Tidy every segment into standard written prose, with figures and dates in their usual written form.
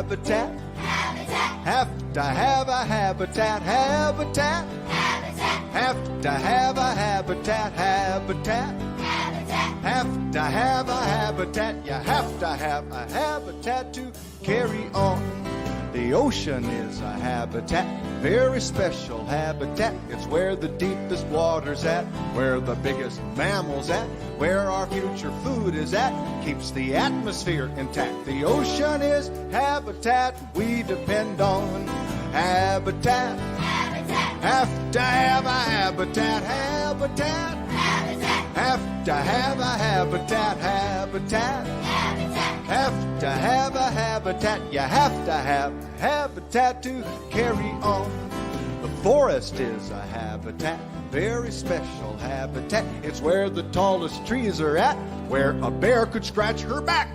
Habitat. Habitat. Have to have a habitat. Habitat. Habitat. Have to have a habitat. Habitat. Habitat. Have to have a habitat. You have to have a habitat to carry on. The ocean is a habitat, very special habitat. It's where the deepest water's at, where the biggest mammals at, where our future food is at, keeps the atmosphere intact. The ocean is habitat we depend on. Habitat. Habitat. Have to have a habitat. Habitat. Habitat. Have to have a habitat. Habitat. Habitat. Have to have a habitat. You have to have a habitat to carry on. The forest is a habitat, very special habitat. It's where the tallest trees are at, where a bear could scratch her back.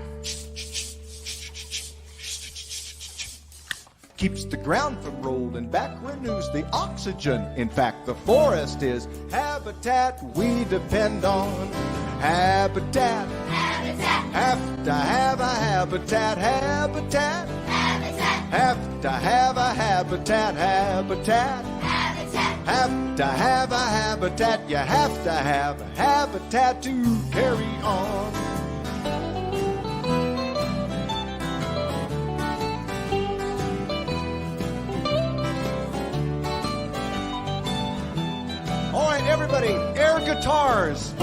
Keeps the ground from rolling back, renews the oxygen. In fact, the forest is habitat we depend on. Habitat. Habitat. Have to have a habitat. Habitat. Habitat. Have to have a habitat. Habitat. Habitat. Have to have a habitat. You have to have a habitat to carry on. All right, everybody, air guitars.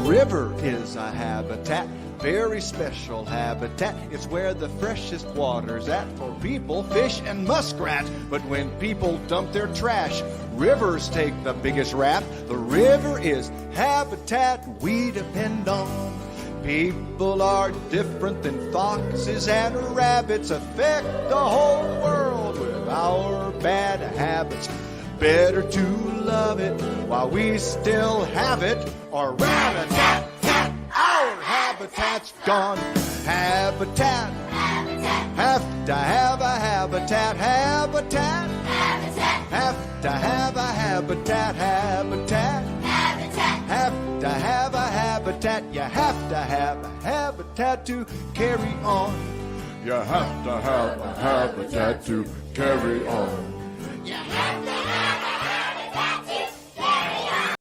River is a habitat, very special habitat. It's where the freshest water's at for people, fish, and muskrats. But when people dump their trash, rivers take the biggest rap. The river is habitat we depend on. People are different than foxes and rabbits, affect the whole world with our bad habits. Better to love it while we still have it, or rat-a-tat-tat, our habitat's gone. Habitat. Habitat. Have to have a habitat. Habitat. Habitat. Have to have a habitat. Habitat. Habitat. Have to have a habitat. You have to have a habitat to carry on. You have to have a habitat to carry on. You have to have a habitat to carry on.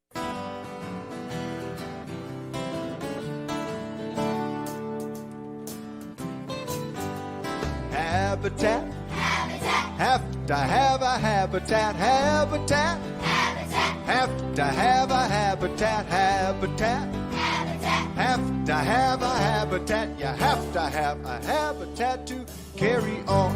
Habitat. Habitat. Have to have a habitat. Habitat. Habitat. Have to have a habitat. Habitat. Habitat. Have to have a habitat. You have to have a habitat to carry on.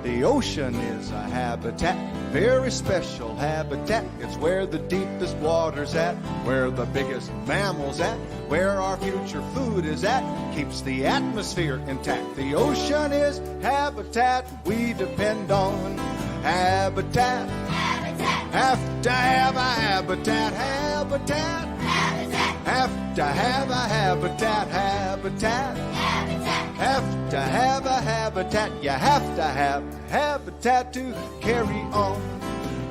The ocean is a habitat, very special habitat. It's where the deepest water's at, where the biggest mammals at, where our future food is at, keeps the atmosphere intact. The ocean is habitat we depend on. Habitat. Habitat. Have to have a habitat. Habitat. Habitat. Have to have a habitat. Habitat. Habitat. Have to have a habitat. You have to have a habitat to carry on.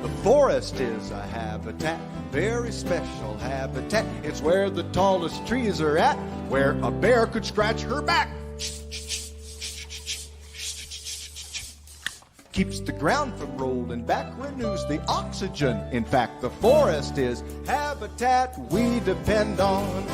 The forest is a habitat, very special habitat. It's where the tallest trees are at, where a bear could scratch her back. Keeps the ground from rolling back, renews the oxygen. In fact, the forest is habitat we depend on.